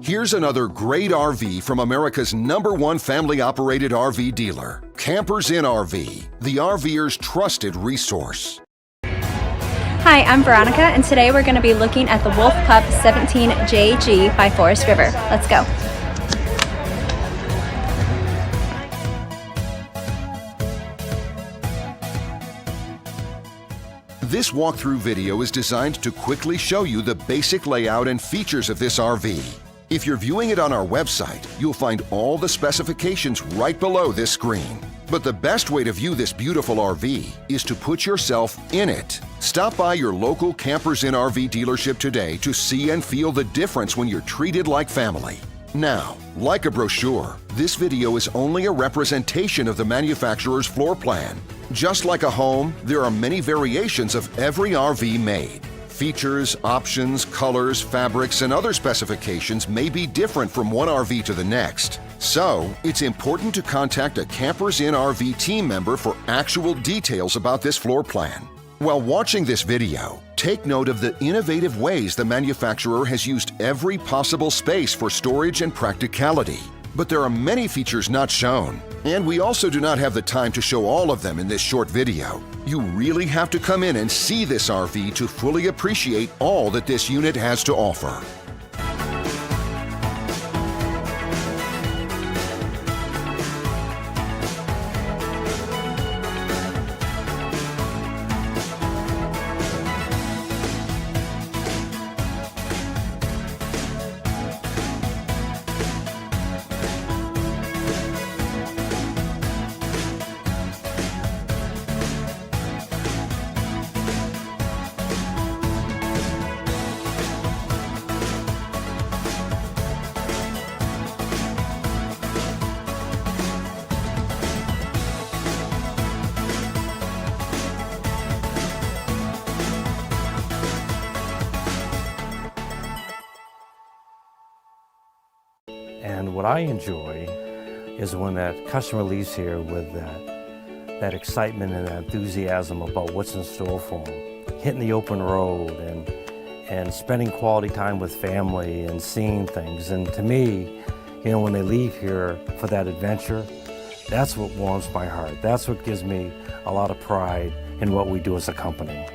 Here's another great RV from America's #1 family-operated RV dealer, Campers Inn RV, the RVer's trusted resource. Hi, I'm Veronica, and today we're going to be looking at the Wolf Pup 17JG by Forest River. Let's go. This walkthrough video is designed to quickly show you the basic layout and features of this RV. If you're viewing it on our website, you'll find all the specifications right below this screen. But the best way to view this beautiful RV is to put yourself in it. Stop by your local Campers Inn RV dealership today to see and feel the difference when you're treated like family. Now, like a brochure, this video is only a representation of the manufacturer's floor plan. Just like a home, there are many variations of every RV made. Features, options, colors, fabrics, and other specifications may be different from one RV to the next. So, it's important to contact a Campers Inn RV team member for actual details about this floor plan. While watching this video, take note of the innovative ways the manufacturer has used every possible space for storage and practicality. But there are many features not shown, and we also do not have the time to show all of them in this short video. You really have to come in and see this RV to fully appreciate all that this unit has to offer. And what I enjoy is when that customer leaves here with that excitement and that enthusiasm about what's in store for them. Hitting the open road and spending quality time with family and seeing things. And to me, you know, when they leave here for that adventure, that's what warms my heart. That's what gives me a lot of pride in what we do as a company.